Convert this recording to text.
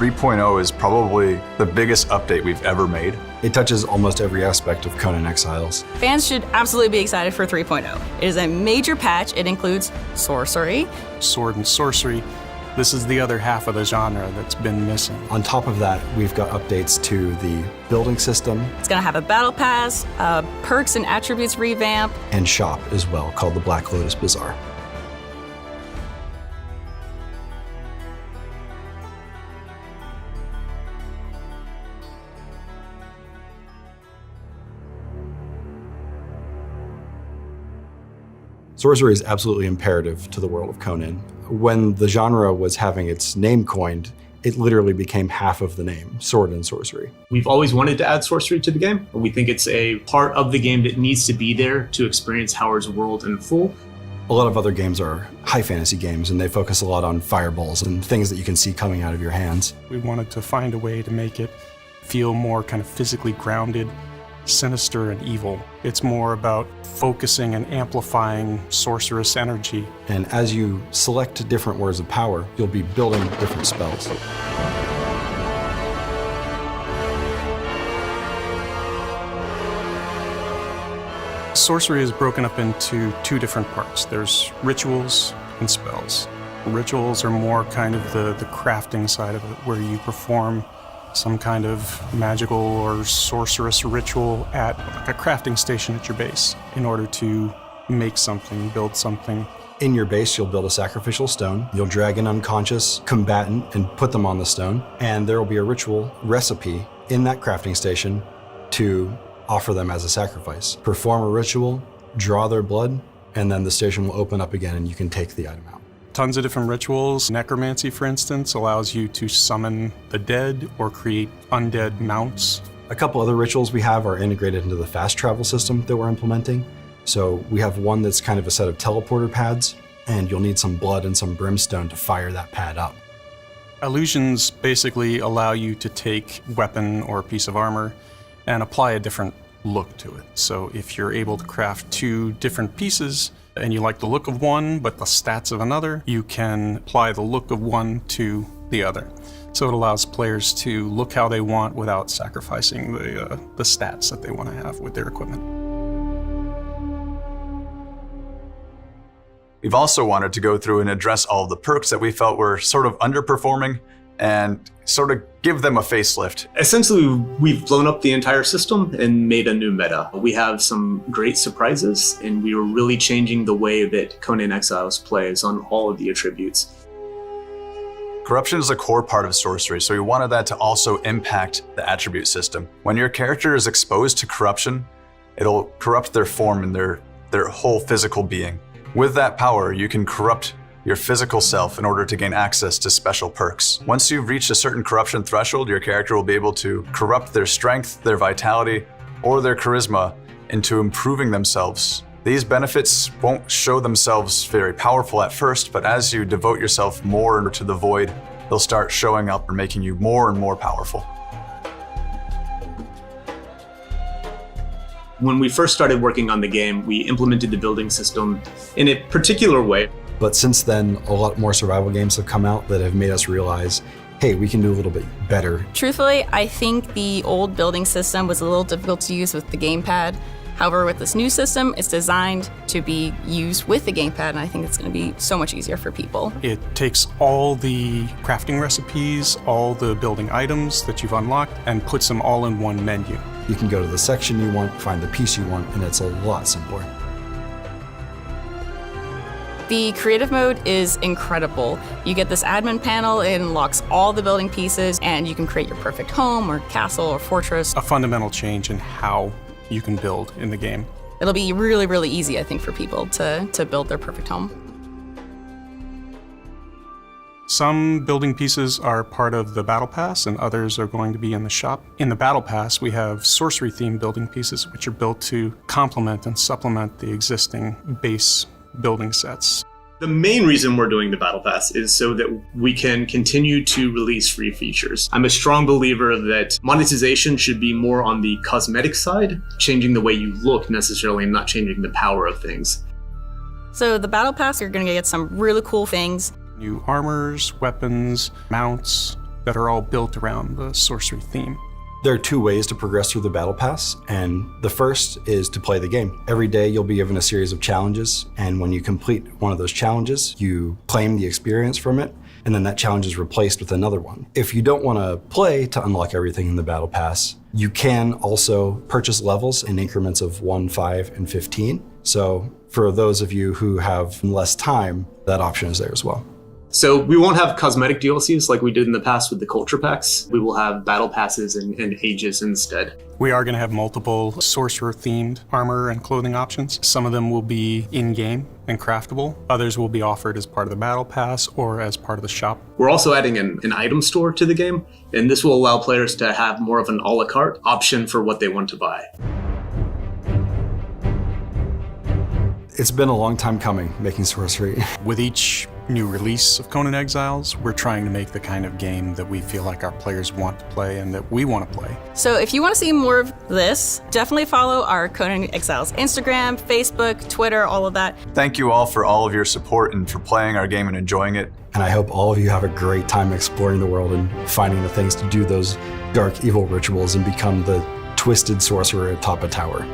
3.0 is probably the biggest update we've ever made. It touches almost every aspect of Conan Exiles. Fans should absolutely be excited for 3.0. It is a major patch. It includes sorcery, sword and sorcery. This is the other half of the genre that's been missing. On top of that, we've got updates to the building system. It's gonna have a battle pass, perks and attributes revamp, and shop as well, called the Black Lotus Bazaar. Sorcery is absolutely imperative to the world of Conan. When the genre was having its name coined, it literally became half of the name, sword and sorcery. We've always wanted to add sorcery to the game. We think it's a part of the game that needs to be there to experience Howard's world in full. A lot of other games are high fantasy games, and they focus a lot on fireballs and things that you can see coming out of your hands. We wanted to find a way to make it feel more kind of physically grounded, sinister and evil. It's more about focusing and amplifying sorceress energy. And as you select different words of power, you'll be building different spells. Sorcery is broken up into two different parts. There's rituals and spells. Rituals are more kind of the crafting side of it, where you perform some kind of magical or sorceress ritual at a crafting station at your base in order to make something, build something. In your base, you'll build a sacrificial stone. You'll drag an unconscious combatant and put them on the stone. And there will be a ritual recipe in that crafting station to offer them as a sacrifice. Perform a ritual, draw their blood, and then the station will open up again and you can take the item out. Tons of different rituals. Necromancy, for instance, allows you to summon the dead or create undead mounts. A couple other rituals we have are integrated into the fast travel system that we're implementing. So we have one that's kind of a set of teleporter pads, and you'll need some blood and some brimstone to fire that pad up. Illusions basically allow you to take a weapon or a piece of armor and apply a different look to it. So if you're able to craft two different pieces, and you like the look of one, but the stats of another, you can apply the look of one to the other. So it allows players to look how they want without sacrificing the stats that they want to have with their equipment. We've also wanted to go through and address all of the perks that we felt were sort of underperforming and sort of give them a facelift. Essentially, we've blown up the entire system and made a new meta. We have some great surprises, and we are really changing the way that Conan Exiles plays on all of the attributes. Corruption is a core part of sorcery, so we wanted that to also impact the attribute system. When your character is exposed to corruption, it'll corrupt their form and their whole physical being. With that power, you can corrupt your physical self in order to gain access to special perks. Once you've reached a certain corruption threshold, your character will be able to corrupt their strength, their vitality, or their charisma into improving themselves. These benefits won't show themselves very powerful at first, but as you devote yourself more to the void, they'll start showing up and making you more and more powerful. When we first started working on the game, we implemented the building system in a particular way. But since then, a lot more survival games have come out that have made us realize, hey, we can do a little bit better. Truthfully, I think the old building system was a little difficult to use with the gamepad. However, with this new system, it's designed to be used with the gamepad, and I think it's going to be so much easier for people. It takes all the crafting recipes, all the building items that you've unlocked, and puts them all in one menu. You can go to the section you want, find the piece you want, and it's a lot simpler. The creative mode is incredible. You get this admin panel, it unlocks all the building pieces, and you can create your perfect home or castle or fortress. A fundamental change in how you can build in the game. It'll be really, really easy, I think, for people to build their perfect home. Some building pieces are part of the Battle Pass and others are going to be in the shop. In the Battle Pass, we have sorcery-themed building pieces which are built to complement and supplement the existing base building sets. The main reason we're doing the Battle Pass is so that we can continue to release free features. I'm a strong believer that monetization should be more on the cosmetic side, changing the way you look necessarily and not changing the power of things. So the Battle Pass, you're going to get some really cool things. New armors, weapons, mounts, that are all built around the sorcery theme. There are 2 ways to progress through the Battle Pass, and the first is to play the game. Every day you'll be given a series of challenges, and when you complete one of those challenges, you claim the experience from it, and then that challenge is replaced with another one. If you don't want to play to unlock everything in the Battle Pass, you can also purchase levels in increments of 1, 5, and 15. So for those of you who have less time, that option is there as well. So we won't have cosmetic DLCs like we did in the past with the culture packs. We will have battle passes and ages instead. We are going to have multiple sorcerer-themed armor and clothing options. Some of them will be in-game and craftable. Others will be offered as part of the battle pass or as part of the shop. We're also adding an item store to the game, and this will allow players to have more of an a la carte option for what they want to buy. It's been a long time coming making Sorcery. With each new release of Conan Exiles, we're trying to make the kind of game that we feel like our players want to play and that we want to play. So if you want to see more of this, definitely follow our Conan Exiles Instagram, Facebook, Twitter, all of that. Thank you all for all of your support and for playing our game and enjoying it. And I hope all of you have a great time exploring the world and finding the things to do those dark evil rituals and become the twisted sorcerer atop a tower.